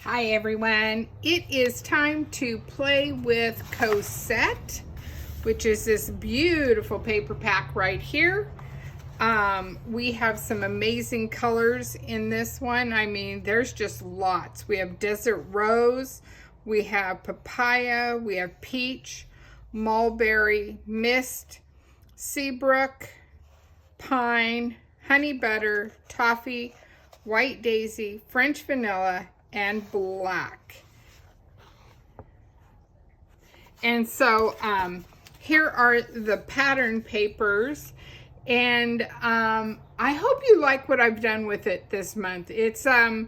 Hi everyone, it is time to play with Cosette, which is this beautiful paper pack right here. We have some amazing colors in this one. I mean, there's just lots. We have Desert Rose, we have Papaya, we have Peach, Mulberry, Mist, Seabrook, Pine, Honey Butter, Toffee, White Daisy, French Vanilla, and Black. And so here are the pattern papers, and I hope you like what I've done with it this month. It's I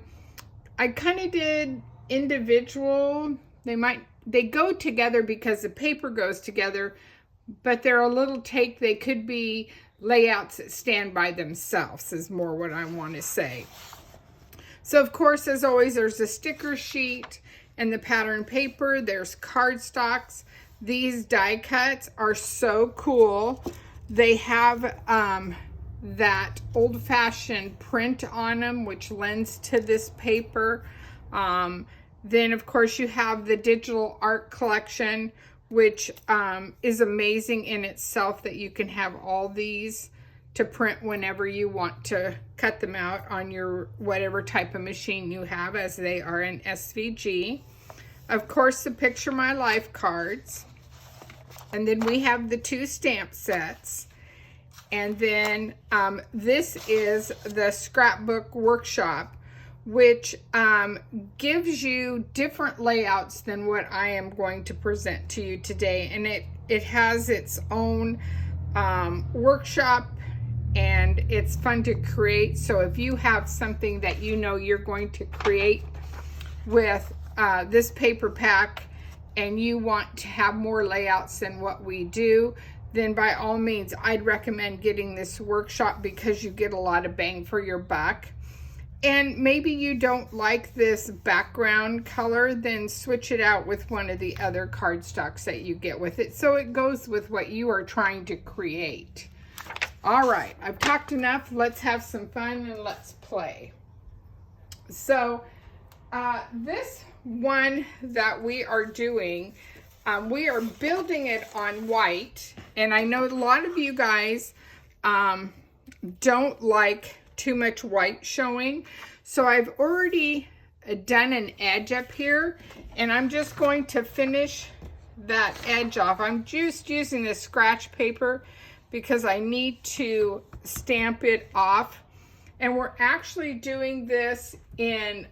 kind of did individual. They go together because the paper goes together, but they're a little take. They could be layouts that stand by themselves is more what I want to say. So of course, as always, there's a sticker sheet and the pattern paper. There's cardstocks. These die cuts are so cool. They have that old-fashioned print on them, which lends to this paper. Then of course you have the digital art collection, which is amazing in itself, that you can have all these to print whenever you want to cut them out on your whatever type of machine you have, as they are in SVG. Of course, the Picture My Life cards. And then we have the 2 stamp sets. And then this is the scrapbook workshop, which gives you different layouts than what I am going to present to you today. And it has its own workshop, and it's fun to create. So if you have something that you know you're going to create with this paper pack and you want to have more layouts than what we do, then by all means I'd recommend getting this workshop, because you get a lot of bang for your buck. And maybe you don't like this background color, then switch it out with one of the other cardstocks that you get with it, so it goes with what you are trying to create. All right, I've talked enough. Let's have some fun and let's play. So this one that we are doing, we are building it on white, and I know a lot of you guys don't like too much white showing, so I've already done an edge up here, and I'm just going to finish that edge off. I'm just using this scratch paper because I need to stamp it off. And we're actually doing this in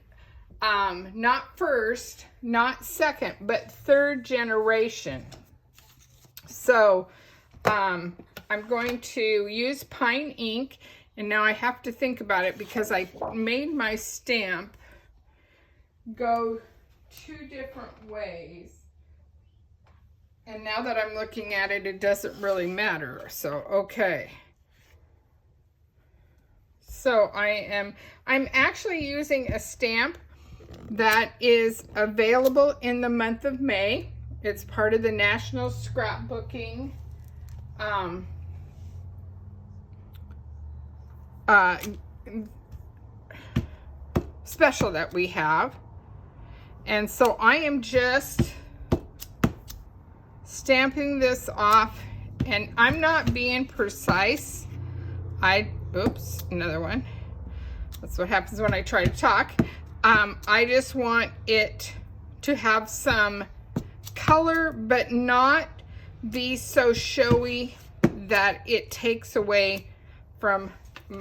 not first, not second, but 3rd generation. So I'm going to use pine ink, and now I have to think about it because I made my stamp go 2 different ways. And now that I'm looking at it, it doesn't really matter. So, okay. So I'm actually using a stamp that is available in the month of May. It's part of the National Scrapbooking special that we have. And so I am just stamping this off, and I'm not being precise. Oops, another one. That's what happens when I try to talk. I just want it to have some color, but not be so showy that it takes away from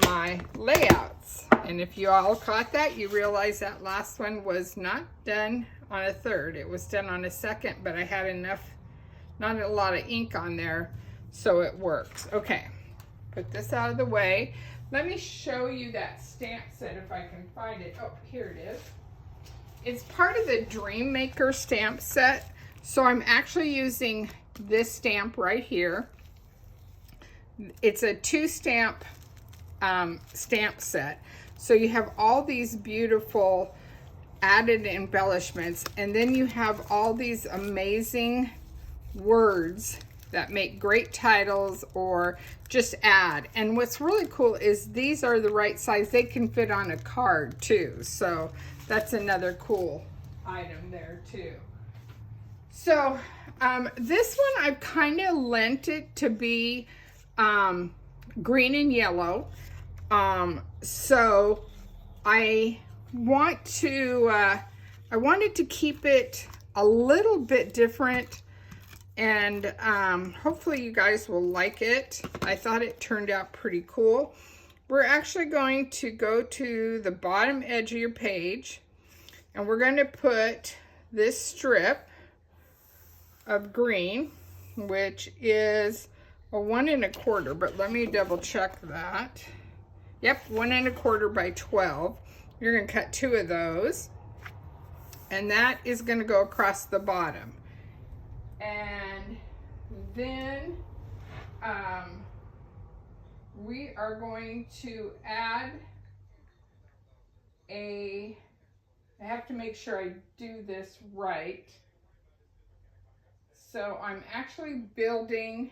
my layouts. And if you all caught that, you realize that last one was not done on a 3rd. It was done on a 2nd, but I had enough, not a lot of ink on there, so it works. Okay, put this out of the way. Let me show you that stamp set if I can find it. Oh, here it is. It's part of the Dream Maker stamp set. So I'm actually using this stamp right here. It's a 2 stamp stamp set. So you have all these beautiful added embellishments, and then you have all these amazing words that make great titles or just add. And what's really cool is these are the right size. They can fit on a card too. So that's another cool item there too. So this one I've kind of lent it to be green and yellow. So I wanted to keep it a little bit different, and hopefully you guys will like it. I thought it turned out pretty cool. We're actually going to go to the bottom edge of your page, and we're going to put this strip of green, which is a 1 1/4, but let me double check that. Yep, 1 1/4 by 12. You're going to cut 2 of those, and that is going to go across the bottom. And then we are going to add I have to make sure I do this right. So I'm actually building,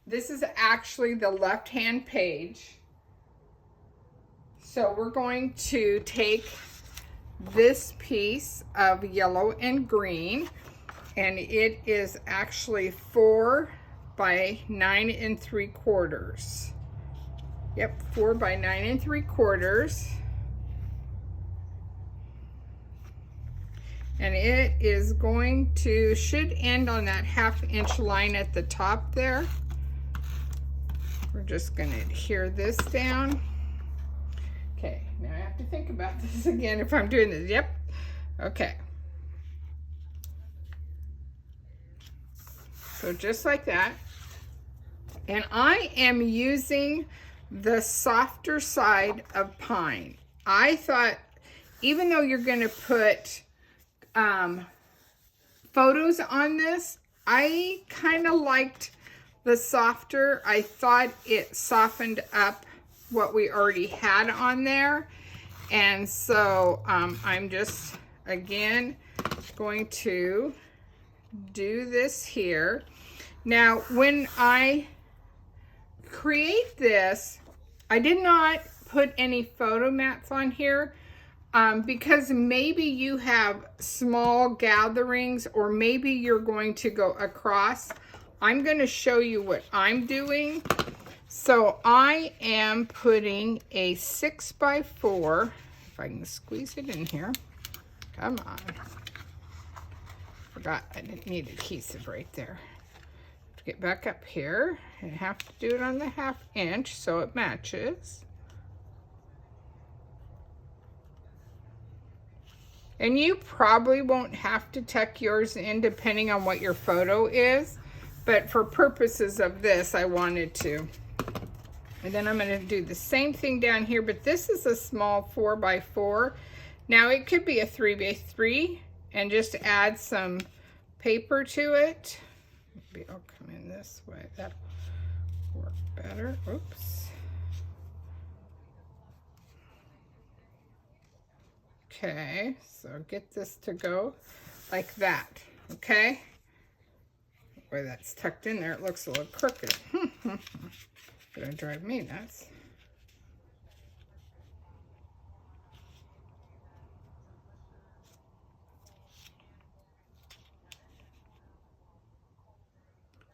this is actually the left-hand page. So we're going to take this piece of yellow and green, and it is actually 4 by 9 3/4. Yep, 4 by 9 3/4. And it is going to, should end on that 1/2 inch line at the top there. We're just going to adhere this down. Okay, now I have to think about this again if I'm doing this. Yep, okay. So just like that. And I am using the softer side of pine. I thought, even though you're going to put photos on this, I kind of liked the softer. I thought it softened up what we already had on there. And so I'm just, again, going to do this here. Now, when I create this, I did not put any photo mats on here because maybe you have small gatherings, or maybe you're going to go across. I'm going to show you what I'm doing. So I am putting a 6 by 4, if I can squeeze it in here. Come on. Forgot I didn't need adhesive right there. Get back up here and have to do it on the 1/2 inch so it matches. And you probably won't have to tuck yours in depending on what your photo is, but for purposes of this, I wanted to. And then I'm going to do the same thing down here, but this is a small 4 by 4. Now it could be a 3 by 3 and just add some paper to it. Maybe I'll come in this way. That'll work better. Oops. Okay, so get this to go like that. Okay. Where that's tucked in there, it looks a little crooked. Gonna drive me nuts.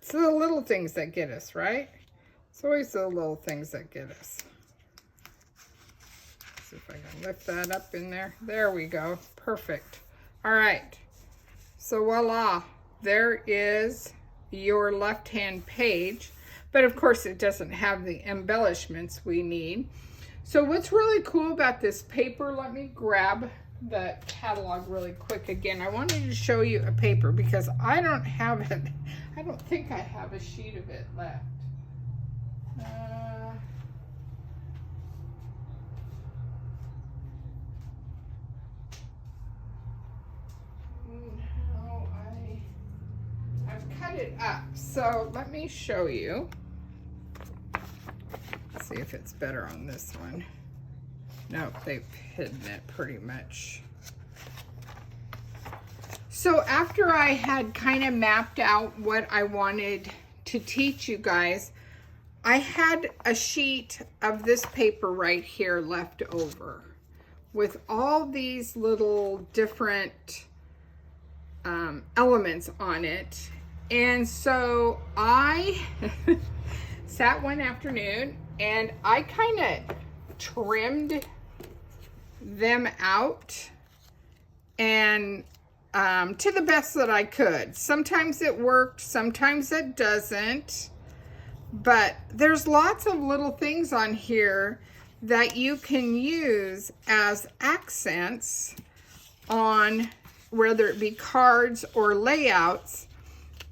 It's the little things that get us, right? It's always the little things that get us. See if I can lift that up in there. There we go. Perfect. All right. So voila. There is your left-hand page. But of course it doesn't have the embellishments we need. So what's really cool about this paper, let me grab the catalog really quick again. I wanted to show you a paper because I don't have it. I don't think I have a sheet of it left. No, I've cut it up. So let me show you. See if it's better on this one. Nope, they've hidden it pretty much. So after I had kind of mapped out what I wanted to teach you guys, I had a sheet of this paper right here left over with all these little different elements on it. And so I sat one afternoon and I kind of trimmed them out and to the best that I could. Sometimes it worked, sometimes it doesn't. But there's lots of little things on here that you can use as accents on whether it be cards or layouts.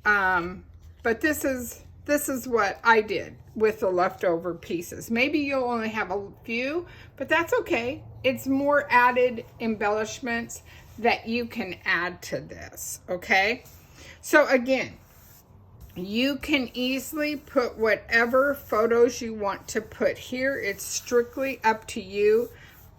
But this is what I did with the leftover pieces. Maybe you'll only have a few, but that's okay. It's more added embellishments that you can add to this, okay? So again, you can easily put whatever photos you want to put here. It's strictly up to you.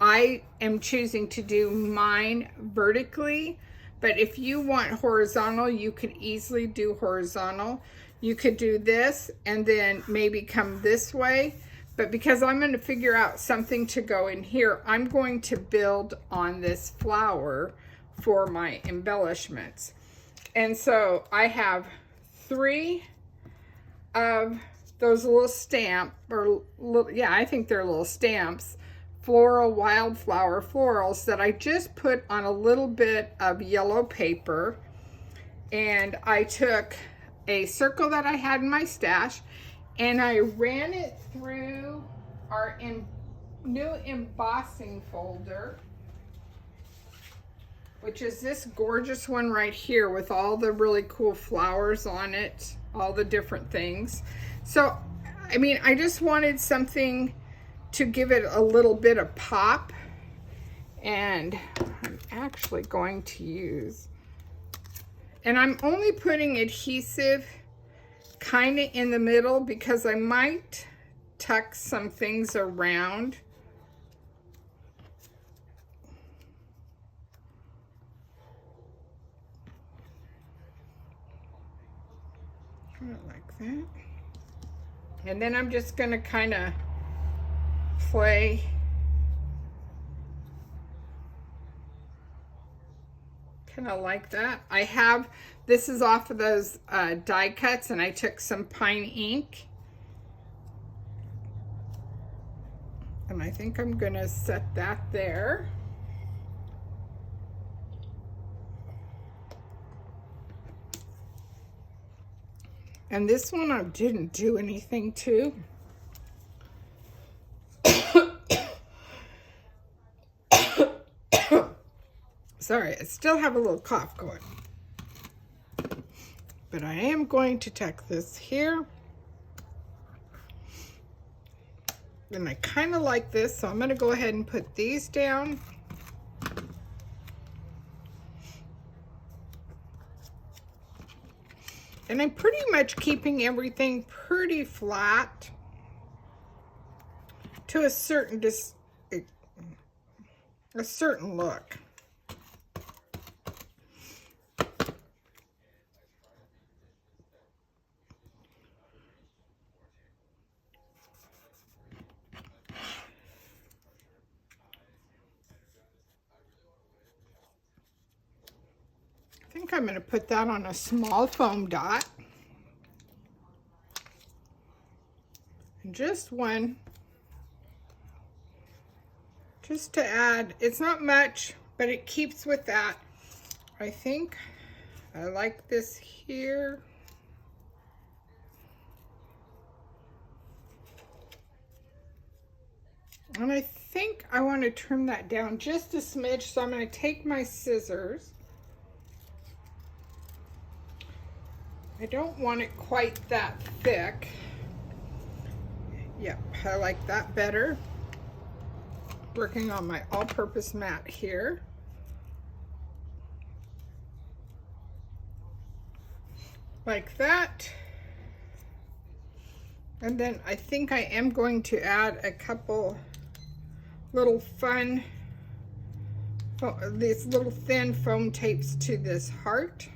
I am choosing to do mine vertically, but if you want horizontal, you could easily do horizontal. You could do this and then maybe come this way. But because I'm going to figure out something to go in here, I'm going to build on this flower for my embellishments. And so I have 3 of those little stamp, or little, yeah, I think they're little stamps, floral wildflower florals that I just put on a little bit of yellow paper. And I took a circle that I had in my stash and I ran it through our new embossing folder, which is this gorgeous one right here with all the really cool flowers on it, all the different things. So, I mean, I just wanted something to give it a little bit of pop. And I'm actually going to use, and I'm only putting adhesive kind of in the middle because I might tuck some things around. Like that. And then I'm just going to kind of play kind of like that. I have, this is off of those die cuts, and I took some pine ink. And I think I'm going to set that there. And this one I didn't do anything to. Sorry, I still have a little cough going. But I am going to tuck this here. And I kind of like this, so I'm going to go ahead and put these down. And I'm pretty much keeping everything pretty flat to a certain look. I think I'm going to put that on a small foam dot. And just one. Just to add, it's not much, but it keeps with that. I think I like this here. And I think I want to trim that down just a smidge, so I'm going to take my scissors. I don't want it quite that thick. Yep, I like that better. Working on my all-purpose mat here. Like that. And then I think I am going to add a couple little fun these little thin foam tapes to this heart.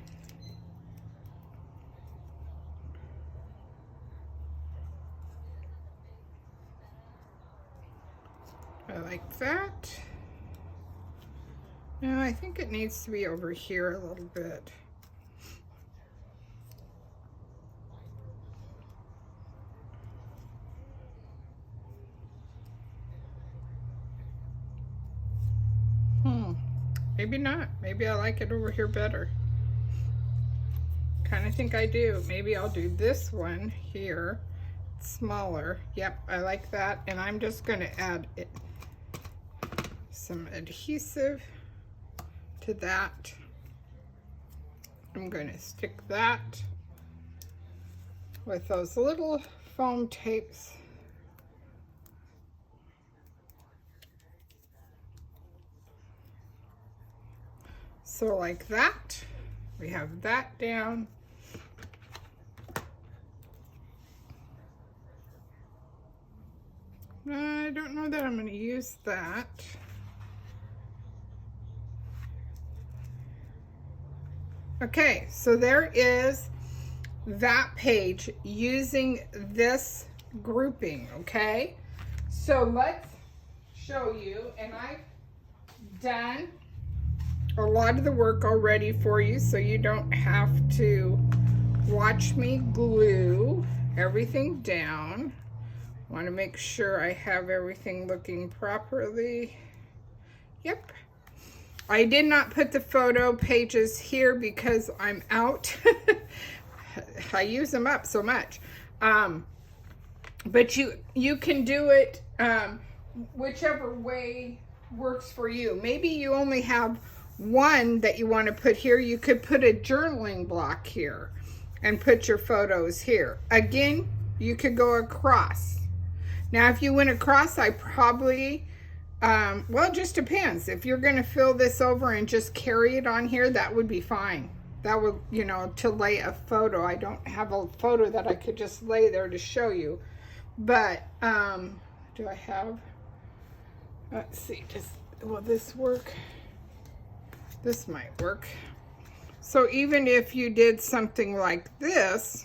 I like that. Now I think it needs to be over here a little bit. Maybe not. Maybe I like it over here better. Kind of think I do. Maybe I'll do this one here. Smaller. Yep, I like that. And I'm just going to add some adhesive to that. I'm going to stick that with those little foam tapes. So like that, we have that down. I don't know that I'm going to use that. Okay, so there is that page using this grouping, okay? So let's show you, and I've done a lot of the work already for you, so you don't have to watch me glue everything down. Want to make sure I have everything looking properly. Yep. I did not put the photo pages here because I'm out. I use them up so much. But you can do it whichever way works for you. Maybe you only have one that you want to put here. You could put a journaling block here and put your photos here. Again, you could go across. Now, if you went across, I probably, well, it just depends. If you're going to fill this over and just carry it on here, that would be fine. That would, you know, to lay a photo. I don't have a photo that I could just lay there to show you. But, do I have, let's see, will this work? This might work. So even if you did something like this,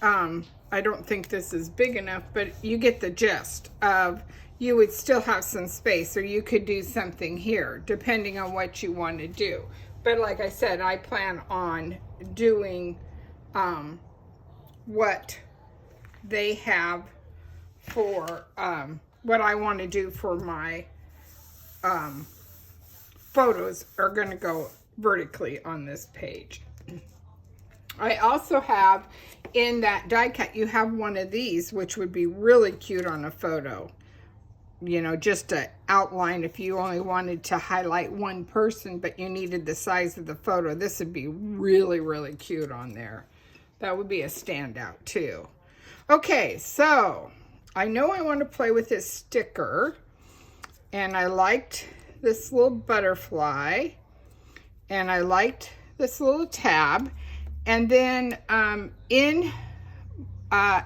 I don't think this is big enough, but you get the gist of, you would still have some space, or you could do something here, depending on what you want to do. But like I said, I plan on doing what they have for, what I want to do for my photos are going to go vertically on this page. I also have, in that die cut, you have one of these, which would be really cute on a photo. You know, just to outline if you only wanted to highlight one person, but you needed the size of the photo. This would be really, really cute on there. That would be a standout too. Okay, so I know I want to play with this sticker, and I liked this little butterfly, and I liked this little tab. And then in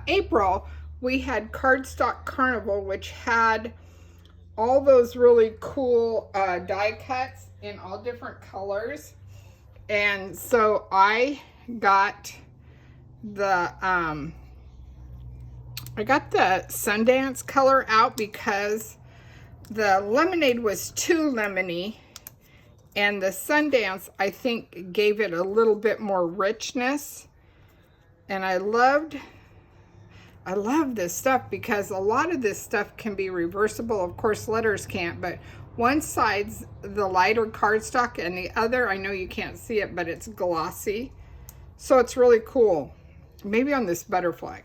April, we had Cardstock Carnival, which had all those really cool die cuts in all different colors. And so I got the Sundance color out because the lemonade was too lemony. And the Sundance, I think, gave it a little bit more richness. And I love this stuff because a lot of this stuff can be reversible. Of course, letters can't, but one side's the lighter cardstock and the other, I know you can't see it, but it's glossy. So it's really cool. Maybe on this butterfly.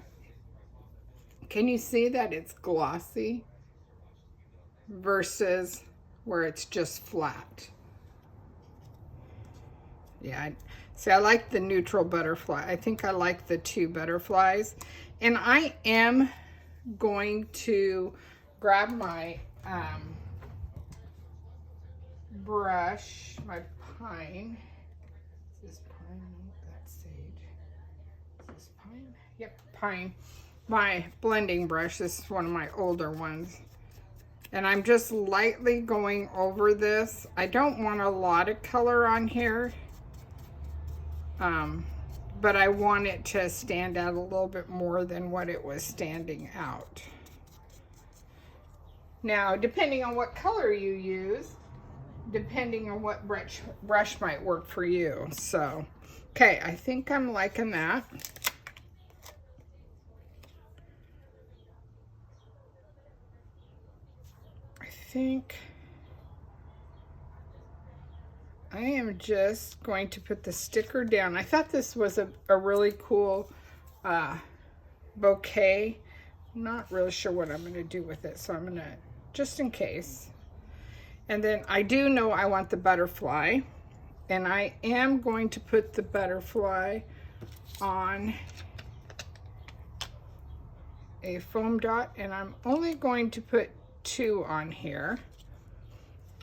Can you see that it's glossy versus where it's just flat? Yeah, see, I like the neutral butterfly. I think I like the two butterflies. And I am going to grab my brush, my pine. Is this pine? That's sage. Is this pine? Yep, pine. My blending brush. This is one of my older ones. And I'm just lightly going over this. I don't want a lot of color on here, but I want it to stand out a little bit more than what it was standing out. Now, depending on what color you use, depending on what brush might work for you. So, okay, I think I'm liking that. I think I am just going to put the sticker down. I thought this was a really cool bouquet. I'm not really sure what I'm going to do with it, so I'm going to, just in case. And then I do know I want the butterfly, and I am going to put the butterfly on a foam dot, and I'm only going to put 2 on here.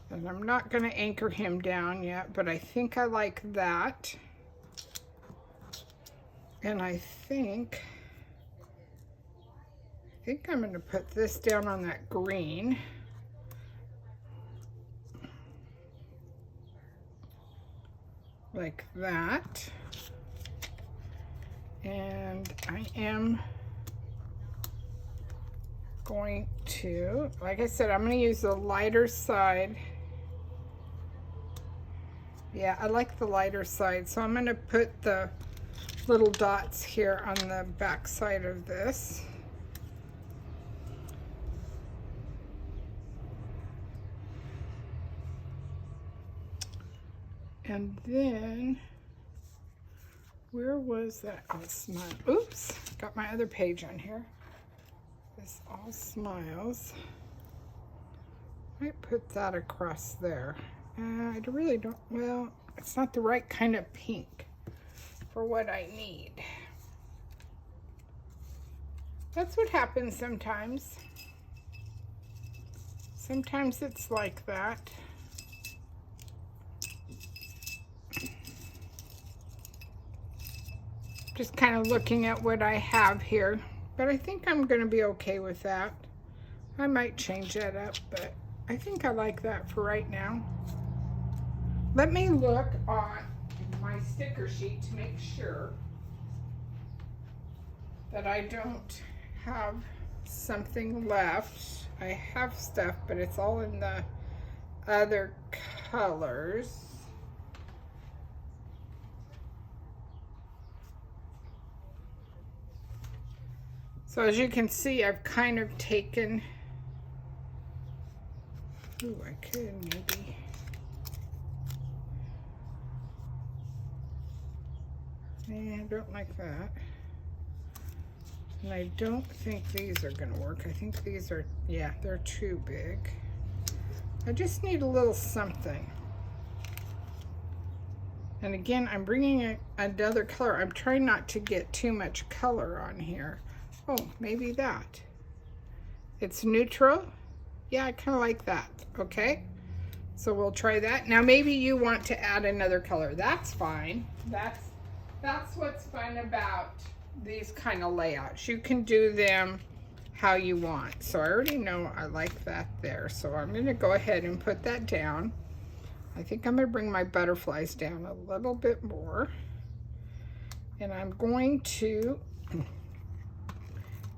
And I'm not going to anchor him down yet, but I think I like that. And I think I'm going to put this down on that green. Like that. And I am going to, like I said, I'm going to use the lighter side. Yeah, I like the lighter side, so I'm going to put the little dots here on the back side of this. And then, where was that? Oh, smile. Oops, got my other page on here. This all smiles. Might put that across there. I really don't, well, it's not the right kind of pink for what I need. That's what happens sometimes. Sometimes it's like that. Just kind of looking at what I have here, but I think I'm going to be okay with that. I might change that up, but I think I like that for right now. Let me look on my sticker sheet to make sure that I don't have something left. I have stuff, but it's all in the other colors. So as you can see, I've kind of taken, ooh, I could maybe, I don't like that. And I don't think these are gonna work. I think these are, yeah, they're too big. I just need a little something. And again, I'm bringing another color. I'm trying not to get too much color on here. Oh, maybe that. It's neutral. Yeah, I kind of like that. Okay, so we'll try that. Now maybe you want to add another color. That's fine. That's what's fun about these kind of layouts. You can do them how you want. So I already know I like that there. So I'm going to go ahead and put that down. I think I'm going to bring my butterflies down a little bit more. And I'm going to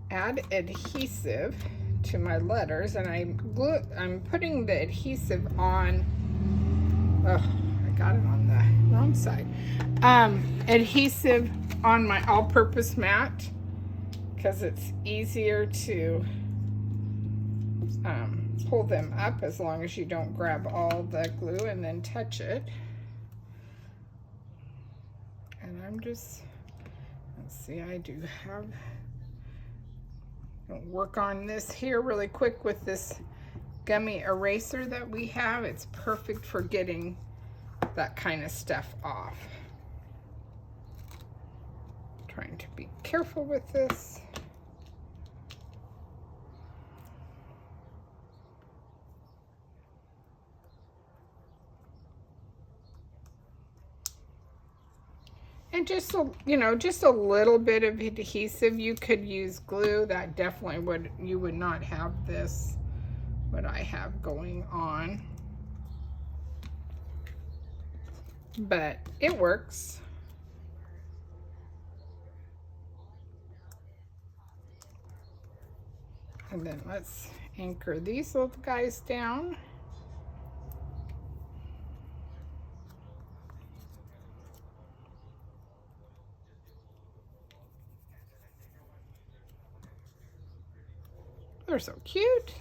add adhesive to my letters, and I'm putting the adhesive on, oh, I got it on the wrong side. Adhesive on my all-purpose mat because it's easier to pull them up as long as you don't grab all the glue and then touch it. And I'm just, let's see, I do have, work on this here really quick with this gummy eraser that we have. It's perfect for getting that kind of stuff off. Trying to be careful with this. And just a, just a little bit of adhesive. You could use glue. That definitely would, you would not have this what I have going on. But it works. And then let's anchor these little guys down. They're so cute.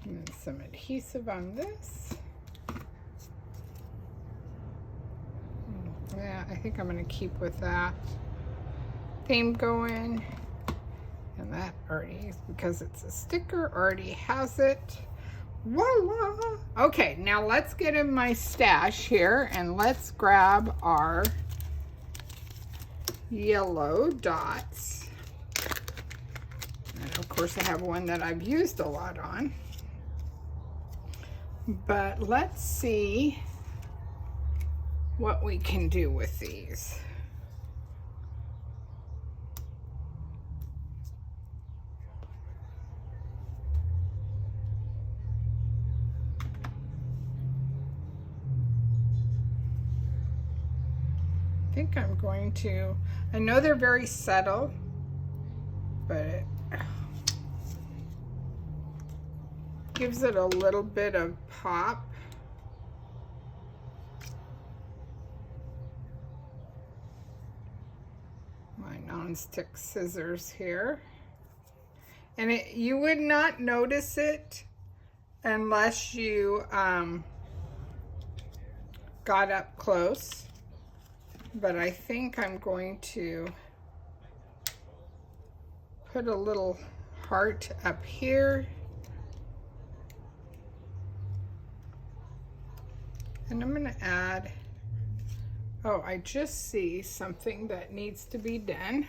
And then some adhesive on this. Yeah, I think I'm going to keep with that theme going. And that already, because it's a sticker, already has it. Voila! Okay, now let's get in my stash here and let's grab our yellow dots. And of course I have one that I've used a lot on. But let's see what we can do with these. I think I'm going to, I know they're very subtle, but it gives it a little bit of pop. My non-stick scissors here. And you would not notice it unless you got up close. But I think I'm going to put a little heart up here. And I'm going to add, oh, I just see something that needs to be done.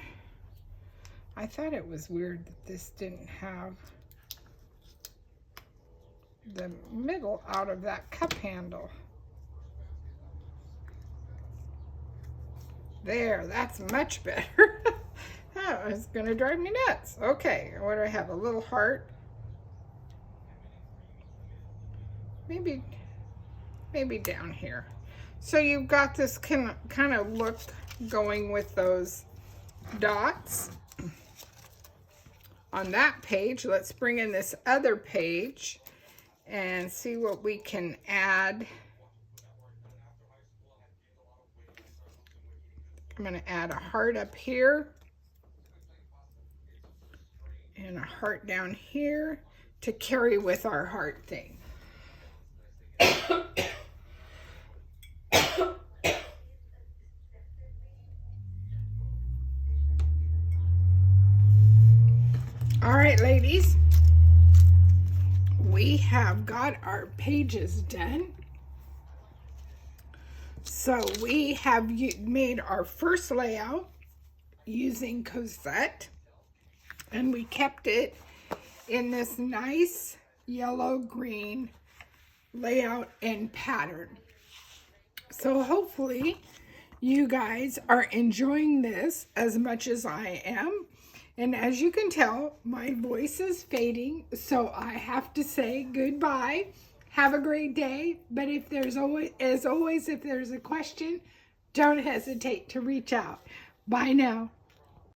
I thought it was weird that this didn't have the middle out of that cup handle. There, that's much better. That was going to drive me nuts. Okay, what do I have? A little heart. Maybe down here. So you've got this kind of look going with those dots. On that page, let's bring in this other page and see what we can add. I'm going to add a heart up here and a heart down here to carry with our heart thing. All right, ladies, we have got our pages done. So we have made our first layout using Cosette, and we kept it in this nice yellow-green layout and pattern. So hopefully you guys are enjoying this as much as I am. And as you can tell, my voice is fading, so I have to say goodbye. Have a great day, but if there's always, if there's a question, don't hesitate to reach out. Bye now.